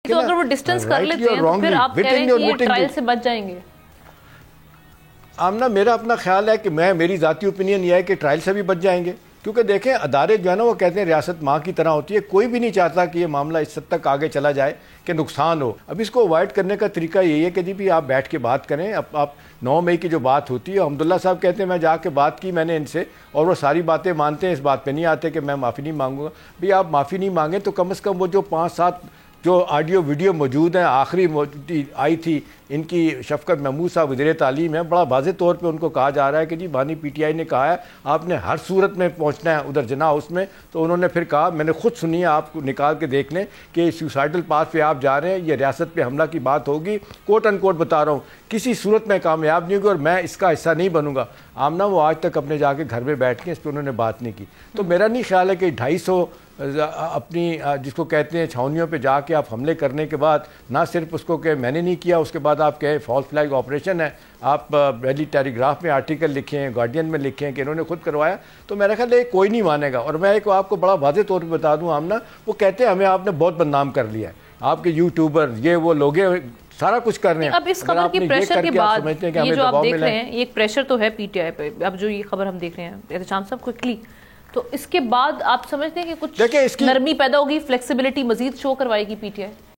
تو اگر وہ ڈسٹنس کر لیتے ہیں تو پھر آپ کہہ رہے ہیں کہ یہ ٹرائل سے بچ جائیں گے. آمنہ میرا اپنا خیال ہے کہ میری ذاتی اوپینین یہ ہے کہ ٹرائل سے بھی بچ جائیں گے، کیونکہ دیکھیں ادارے جو ہے نا وہ کہتے ہیں ریاست ماں کی طرح ہوتی ہے، کوئی بھی نہیں چاہتا کہ یہ معاملہ اس حد تک آگے چلا جائے کہ نقصان ہو. اب اس کو اوائڈ کرنے کا طریقہ یہی ہے کہ جی بھی آپ بیٹھ کے بات کریں. اب آپ 9 مئی کی جو بات ہوتی ہے، حمداللہ صاحب کہتے ہیں میں جا کے بات کی میں نے ان سے، اور وہ ساری باتیں مانتے ہیں، اس بات پہ نہیں آتے کہ میں معافی نہیں مانگوں گا. بھی آپ معافی نہیں مانگیں تو کم از کم وہ جو 5-7 جو آڈیو ویڈیو موجود ہیں، آخری آئی تھی ان کی شفقت محمود صاحب وزیر تعلیم ہے، بڑا واضح طور پہ ان کو کہا جا رہا ہے کہ جی بانی پی ٹی آئی نے کہا ہے آپ نے ہر صورت میں پہنچنا ہے ادھر جناح ہاؤس میں. تو انہوں نے پھر کہا میں نے خود سنی ہے، آپ کو نکال کے دیکھ لیں کہ سوسائڈل پاتھ پہ آپ جا رہے ہیں، یہ ریاست پہ حملہ کی بات ہوگی، کوٹ ان کوٹ بتا رہا ہوں، کسی صورت میں کامیاب نہیں ہوگی اور میں اس کا حصہ نہیں بنوں گا. آمنہ وہ آج تک اپنے جا کے گھر میں بیٹھ کے اس پہ انہوں نے بات نہیں کی. تو میرا نہیں خیال ہے کہ 250 اپنی جس کو کہتے ہیں چھاونیوں پہ جا کے آپ حملے کرنے کے بعد نہ صرف اس کو کہ میں نے نہیں کیا، اس کے بعد آپ کہیں فالس فلیگ آپریشن ہے، آپ ڈیلی ٹیلی گراف میں آرٹیکل لکھیں ہیں، گارڈین میں لکھیں کہ انہوں نے خود کروایا. تو میرا خیال ہے کوئی نہیں مانے گا. اور میں ایک آپ کو بڑا واضح طور پہ بتا دوں آمنہ، وہ کہتے ہیں ہمیں آپ نے بہت بدنام کر لیا ہے، آپ کے یوٹیوبر یہ وہ لوگ سارا کچھ کر رہے ہیں. اب اس خبر کی پریشر کے بعد یہ جو آپ دیکھ رہے ہیں، ایک پریشر تو ہے پی ٹی آئی پہ، اب جو یہ خبر ہم دیکھ رہے ہیں احتشام صاحب کوئکلی، تو اس کے بعد آپ سمجھتے ہیں کہ کچھ نرمی پیدا ہوگی، فلیکسیبلٹی مزید شو کروائے گی پی ٹی آئی؟